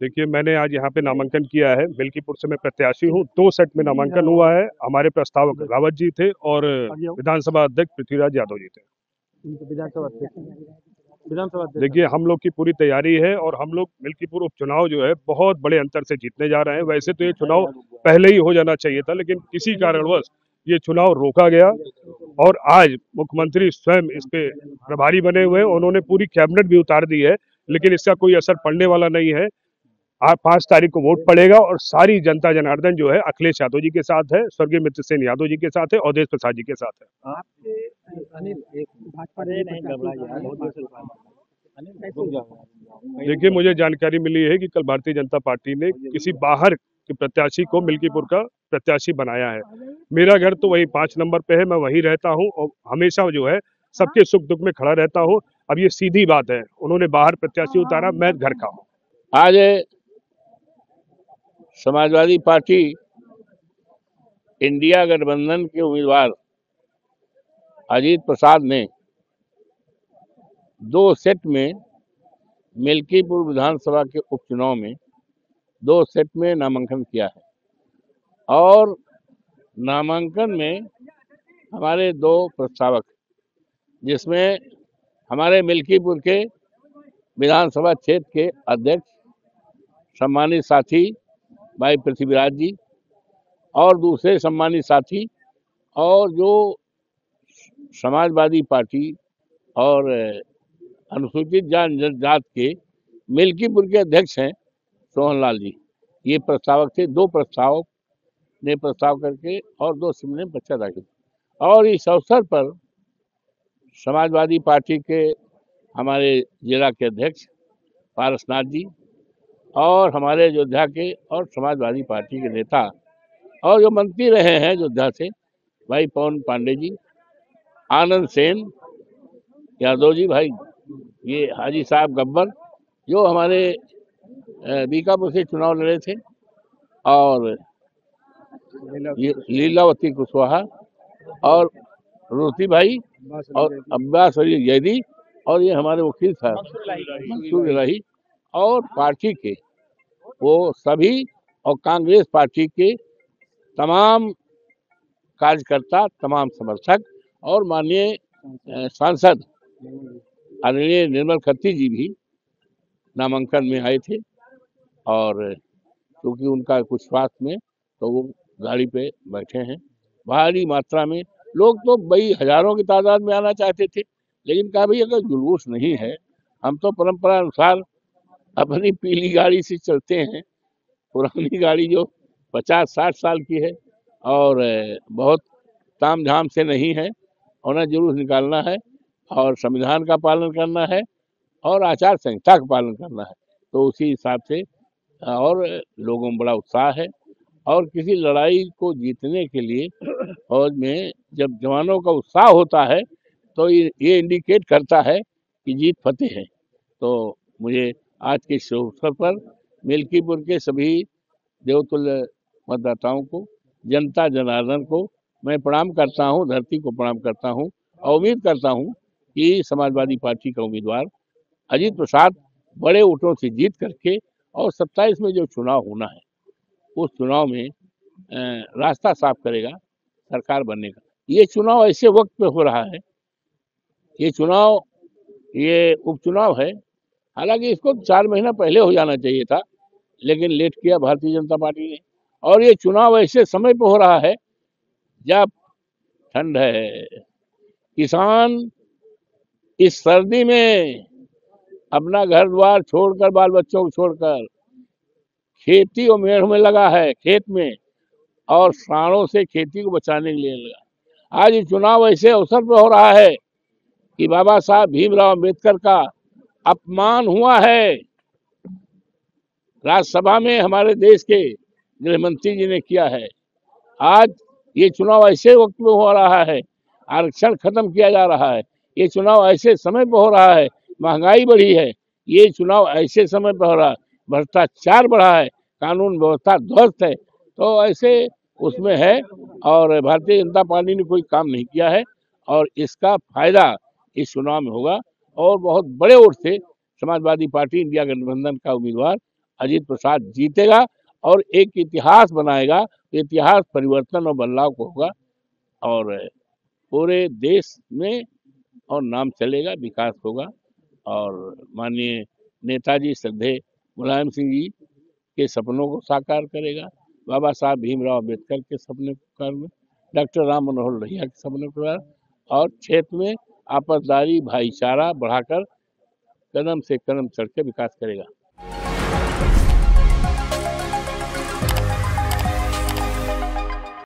देखिए, मैंने आज यहाँ पे नामांकन किया है। मिल्कीपुर से मैं प्रत्याशी हूँ। 2 सेट में नामांकन हुआ है। हमारे प्रस्तावक रावत जी थे और विधानसभा अध्यक्ष पृथ्वीराज यादव जी थे। विधानसभा अध्यक्ष विधानसभा अध्यक्ष देखिए, हम लोग की पूरी तैयारी है और हम लोग मिल्कीपुर उपचुनाव जो है बहुत बड़े अंतर से जीतने जा रहे हैं। वैसे तो ये चुनाव पहले ही हो जाना चाहिए था, लेकिन किसी कारणवश ये चुनाव रोका गया और आज मुख्यमंत्री स्वयं इस पे प्रभारी बने हुए हैं। उन्होंने पूरी कैबिनेट भी उतार दी है, लेकिन इसका कोई असर पड़ने वाला नहीं है। आज 5 तारीख को वोट पड़ेगा और सारी जनता जनार्दन जो है अखिलेश यादव जी के साथ है, स्वर्गीय मित्रसेन यादव जी के साथ है, अवधेश प्रसाद जी के साथ है। आपके अनिल एक भाजपा ने नहीं घबराया बहुत देर से देखिए, मुझे जानकारी मिली है कि कल भारतीय जनता पार्टी ने किसी बाहर के प्रत्याशी को मिल्कीपुर का प्रत्याशी बनाया है। मेरा घर तो वही 5 नंबर पे है, मैं वहीं रहता हूँ और हमेशा जो है सबके सुख दुख में खड़ा रहता हूँ। अब ये सीधी बात है, उन्होंने बाहर प्रत्याशी उतारा, मैं घर का हूँ। आज समाजवादी पार्टी इंडिया गठबंधन के उम्मीदवार अजीत प्रसाद ने 2 सेट में मिल्कीपुर विधानसभा के उपचुनाव में 2 सेट में नामांकन किया है और नामांकन में हमारे 2 प्रस्तावक, जिसमें हमारे मिल्कीपुर के विधानसभा क्षेत्र के अध्यक्ष सम्मानित साथी भाई पृथ्वीराज जी और दूसरे सम्मानित साथी और जो समाजवादी पार्टी और अनुसूचित जात के मिल्कीपुर के अध्यक्ष हैं सोहनलाल जी, ये प्रस्तावक थे। 2 प्रस्तावक ने प्रस्ताव करके और 2 ने पर्चा दाखिल। और इस अवसर पर समाजवादी पार्टी के हमारे जिला के अध्यक्ष पारसनाथ जी और हमारे अयोध्या के और समाजवादी पार्टी के नेता और जो मंत्री रहे हैं अयोध्या से भाई पवन पांडे जी, आनंद सेन यादव जी, भाई ये हाजी साहब गब्बर जो हमारे बीकापुर से चुनाव लड़े थे, और ये लीलावती कुशवाहा और रोती भाई और अब्बास अली जैदी और ये हमारे वकील साहब मंसूर इलाही और पार्टी के वो सभी और कांग्रेस पार्टी के तमाम कार्यकर्ता, तमाम समर्थक और माननीय सांसद आदरणीय निर्मल खत्री जी भी नामांकन में आए थे। और क्योंकि उनका कुछ स्वास्थ्य में तो वो गाड़ी पे बैठे हैं। भारी मात्रा में लोग तो बड़ी हजारों की तादाद में आना चाहते थे, लेकिन कहा भाई अगर जुलूस नहीं है, हम तो परंपरा अनुसार अपनी पीली गाड़ी से चलते हैं, पुरानी गाड़ी जो 50-60 साल की है और बहुत ताम झाम से नहीं है, उन्हें जुलूस निकालना है और संविधान का पालन करना है और आचार संहिता का पालन करना है। तो उसी हिसाब से और लोगों में बड़ा उत्साह है और किसी लड़ाई को जीतने के लिए फौज में जब जवानों का उत्साह होता है तो ये इंडिकेट करता है कि जीत फतेह है। तो मुझे आज के इस अवसर पर मिल्कीपुर के सभी देवतुल्य मतदाताओं को, जनता जनार्दन को मैं प्रणाम करता हूं, धरती को प्रणाम करता हूं और उम्मीद करता हूं कि समाजवादी पार्टी का उम्मीदवार अजीत प्रसाद बड़े वोटों से जीत करके और 27 में जो चुनाव होना है उस चुनाव में रास्ता साफ करेगा सरकार बनने का। ये चुनाव ऐसे वक्त पे हो रहा है, ये उपचुनाव है, हालांकि इसको 4 महीना पहले हो जाना चाहिए था, लेकिन लेट किया भारतीय जनता पार्टी ने। और ये चुनाव ऐसे समय पे हो रहा है जब ठंड है, किसान इस सर्दी में अपना घर द्वार छोड़कर, बाल बच्चों को छोड़कर खेती और मेड़ में लगा है, खेत में, और साड़ों से खेती को बचाने के लिए लगा। आज ये चुनाव ऐसे अवसर पर हो रहा है कि बाबा साहब भीमराव अम्बेडकर का अपमान हुआ है। राज्यसभा में हमारे देश के गृह मंत्री जी ने किया है। आज ये चुनाव ऐसे वक्त में हो रहा है, आरक्षण खत्म किया जा रहा है। ये चुनाव ऐसे समय पर हो रहा है, महंगाई बढ़ी है। ये चुनाव ऐसे समय पर हो रहा है, भ्रष्टाचार बढ़ा है, कानून व्यवस्था ध्वस्त है। तो ऐसे उसमें है और भारतीय जनता पार्टी ने कोई काम नहीं किया है और इसका फायदा इस चुनाव में होगा और बहुत बड़े वोट से समाजवादी पार्टी इंडिया गठबंधन का उम्मीदवार अजीत प्रसाद जीतेगा और एक इतिहास बनाएगा। इतिहास परिवर्तन और बदलाव को होगा और पूरे देश में और नाम चलेगा, विकास होगा और माननीय नेताजी श्रद्धेय मुलायम सिंह जी के सपनों को साकार करेगा। बाबा साहब भीमराव अम्बेडकर के सपने को साकार, डॉक्टर राम मनोहर लोहिया के सपने को साकार और क्षेत्र में आपसदारी भाईचारा बढ़ाकर कदम से कदम चढ़ के विकास करेगा।